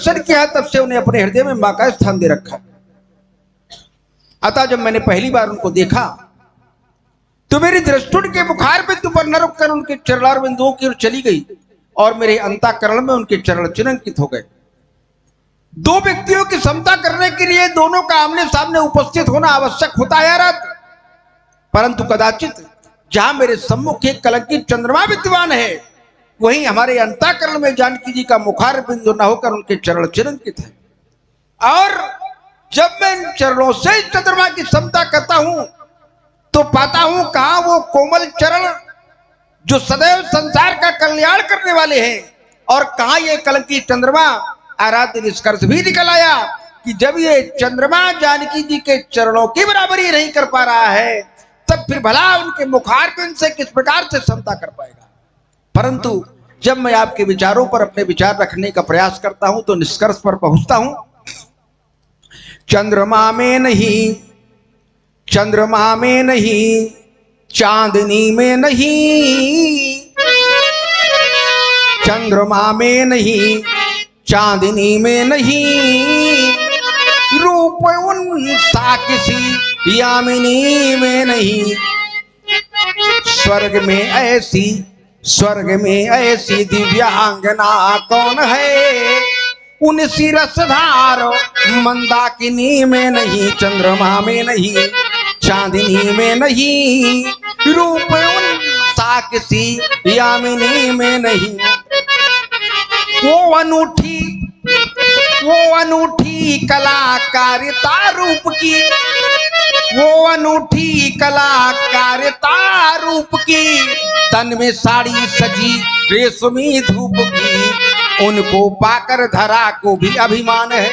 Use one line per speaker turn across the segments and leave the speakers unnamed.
दर्शन किया तब से उन्हें अपने हृदय में मां का स्थान दे रखा। अतः जब मैंने पहली बार उनको देखा तो मेरी दृष्टि उनके मुखार बिंदु पर न रुककर उनके चरणार बिंदुओं की ओर चली गई और मेरे अंतःकरण में उनके चरण चिन्हित हो गए। दो व्यक्तियों की समता करने के लिए दोनों का आमने सामने उपस्थित होना आवश्यक होता है यार, परंतु कदाचित जहां मेरे सम्मुख एक कलंकित चंद्रमा विद्यमान है वहीं हमारे अंतःकरण में जानकी जी का मुखार बिंदु न होकर उनके चरण चिन्हित है। और जब मैं इन चरणों से चंद्रमा की समता करता हूं तो पाता हूं कहां वो कोमल चरण जो सदैव संसार का कल्याण करने वाले हैं और कहां ये कलंकित चंद्रमा। आराध्य निष्कर्ष भी निकल आया कि जब ये चंद्रमा जानकी जी के चरणों की बराबरी नहीं कर पा रहा है तब फिर भला उनके मुखारबिंद से किस प्रकार से समता कर पाएगा। परंतु जब मैं आपके विचारों पर अपने विचार रखने का प्रयास करता हूं तो निष्कर्ष पर पहुंचता हूं, चंद्रमा में नहीं, चंद्रमा में नहीं, चांदनी में नहीं, चंद्रमा में नहीं, चांदनी में नहीं, रूप उनसा किसी यामिनी में नहीं। स्वर्ग में ऐसी दिव्यांगना कौन है, उनसी रसधार मंदाकिनी में नहीं, चंद्रमा में नहीं, चांदनी में नहीं, रूप उनसा किसी यामिनी में नहीं। वो अनूठी कलाकारिता रूप की, वो अनूठी कलाकारिता रूप की, तन में साड़ी सजी रेशमी धूप की, उनको पाकर धरा को भी अभिमान है,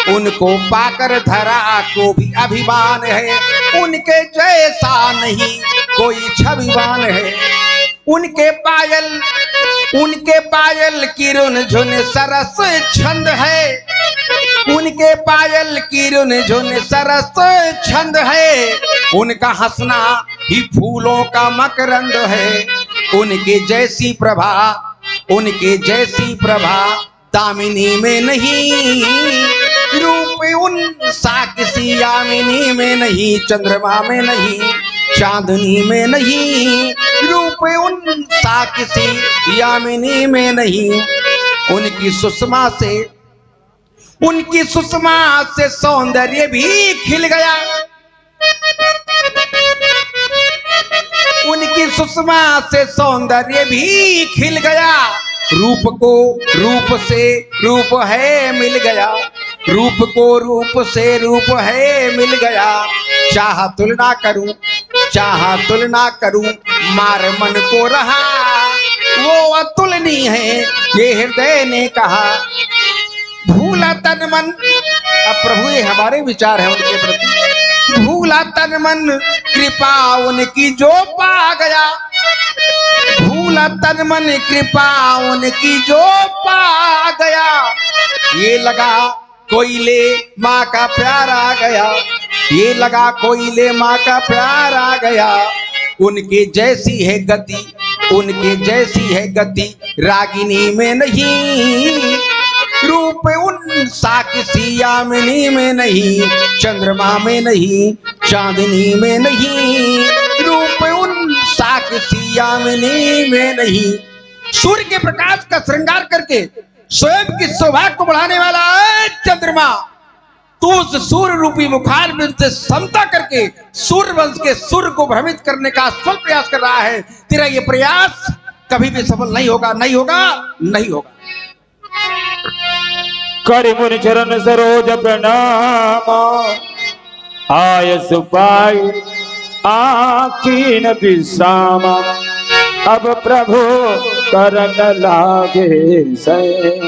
उनको पाकर धरा को भी अभिमान है, उनके जैसा नहीं कोई छविवान है। उनके पायल किरण झुन सरस छंद है, उनके पायल किरण झुन सरस छंद है, उनका हंसना ही फूलों का मकरंद है, उनके जैसी प्रभा दामिनी में नहीं, रूप उनसा किसी यामिनी में नहीं, चंद्रमा में नहीं, चांदनी में नहीं, रूप उनसा किसी यामिनी में नहीं। उनकी सुषमा से सौंदर्य भी खिल गया, उनकी सुषमा से सौंदर्य भी खिल गया, रूप को रूप से रूप है मिल गया, रूप को रूप से रूप है मिल गया। चाह तुलना करूं मार मन को रहा, वो अतुलनीय है ये हृदय ने कहा। भूला तन मन, अब प्रभु ये हमारे विचार है उनके प्रति, भूला तन मन कृपा उनकी जो पा गया, भूला तन मन कृपा उनकी जो पा गया। ये लगा कोयले माँ का प्यार आ गया, ये लगा कोयले माँ का प्यार आ गया। उनके जैसी है गति, उनके जैसी है गति रागिनी में नहीं, रूप उनसा किसी यामिनी में नहीं, चंद्रमा में नहीं, चांदनी में नहीं, रूप उनसा किसी यामिनी में नहीं। सूर्य के प्रकाश का श्रृंगार करके स्वयं की शोभा को बढ़ाने वाला है चंद्रमा, तू उस सूर्य रूपी मुखार बिंदु से समता करके सूर्य वंश के सूर्य को भ्रमित करने का सफल प्रयास कर रहा है। तेरा ये प्रयास कभी भी सफल नहीं होगा, नहीं होगा, नहीं होगा।
करि मुनि चरण सरोज प्रणाम, आय सुपाई आकीन विश्राम, अब प्रभु करन लागे सैन,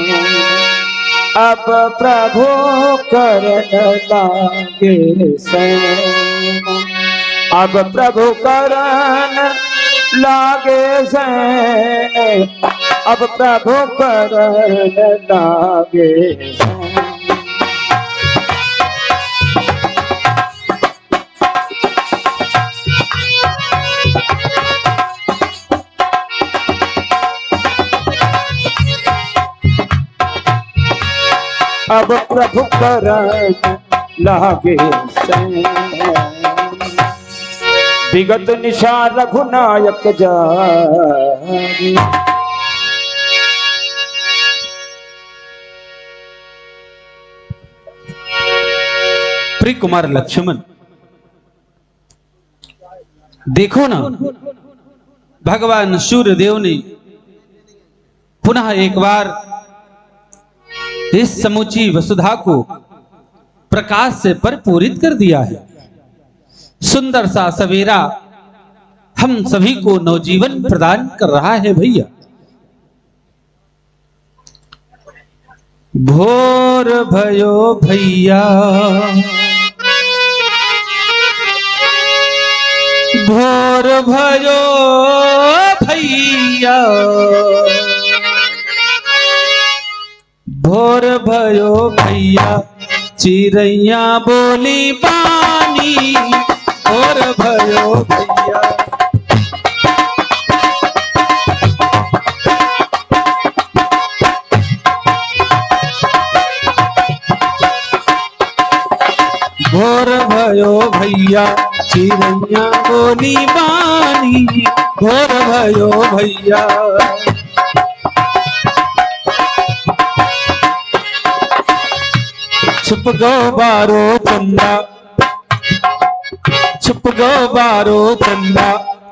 अब प्रभु करन लागे सैन, अब प्रभु करन लागे सैन, अब प्रभु करन लागे सैन। अब प्रभु करन लागे सैन। विगत निशा रघुनायक जारी।
प्रिय कुमार लक्ष्मण, देखो ना, भगवान सूर्यदेव ने पुनः एक बार इस समूची वसुधा को प्रकाश से परिपूरित कर दिया है। सुंदर सा सवेरा हम सभी को नवजीवन प्रदान कर रहा है भैया। भोर भयो भैया, भोर भयो भैया, भोर भयो भैया, चिड़ैया बोली बानी, भोर भयो भैया। भोर भयो भैया, चिड़ैया बोली बानी, भोर भयो भैया। छुप गो बारो चंदा, छुप गो बारो चंदा,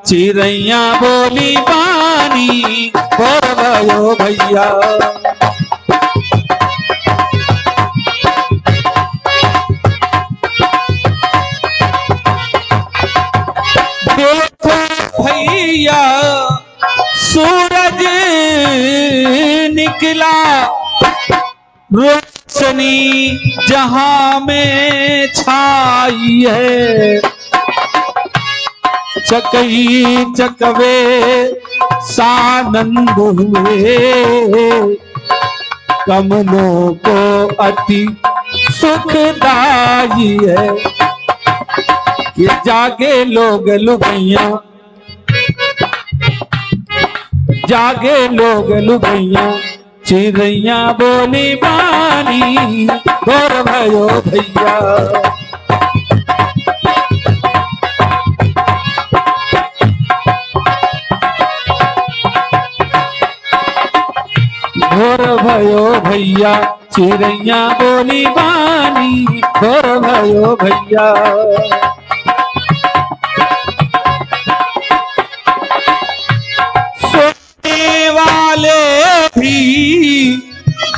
चिड़ैया बोली बानी, भोर भयो भैया। देखो भैया सूरज निकला, रोशनी जहां में छाई है। चकई चकवे सानंद हुए, कमलों को अति सुखदाई है। ये जागे लोग लुगैया, जागे लोग लुगैया, चिड़ैया बोली बानी, भोर भयो भैया। भोर भयो भैया, चिड़ैया बोली बानी, भोर भयो भैया। सोने वाले भी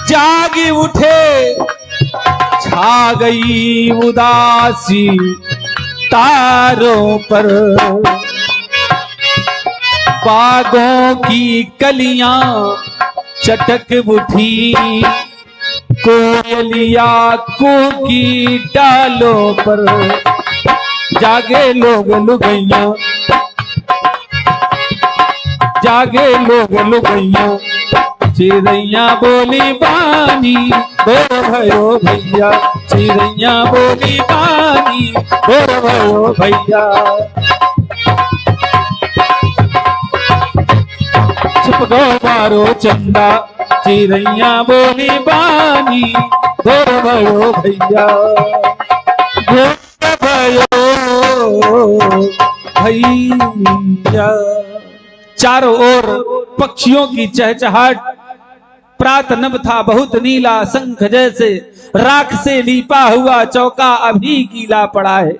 जाग उठे, छा गई उदासी तारों पर। बागों की कलियां चटक उठी, कोयलिया कूकी डालों पर। जागे लोग लुगैया, जागे लोग लुगैया, चिड़ैया बोली बानी, भोर भयो भैया। चिड़ैया बोली बानी, भोर भयो भैया। छुप गो बारो चंदा, चिड़ैया बोली बानी, भोर भयो भैया। भोर भयो भैया। चारों ओर पक्षियों की चहचहाट, प्रात नभ था बहुत नीला, शंख जैसे राख से लीपा हुआ चौका अभी गीला पड़ा है।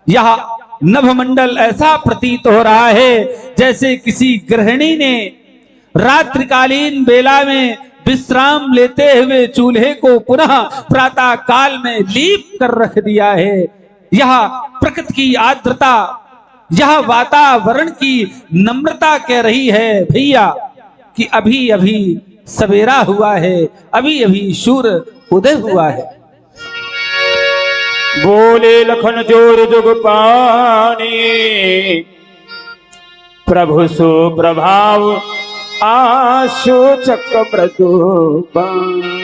यह नभमंडल ऐसा प्रतीत हो रहा है जैसे किसी गृहिणी ने रात्रिकालीन बेला में विश्राम लेते हुए चूल्हे को पुनः प्रातः काल में लीप कर रख दिया है। यह प्रकृति की आर्द्रता, यह वातावरण की नम्रता कह रही है भैया कि अभी अभी सवेरा हुआ है, अभी अभी सूर्य उदय हुआ है।
बोले लखन जोर जुग पानी, प्रभु सो प्रभाव आशु चक्र प्रदूपान।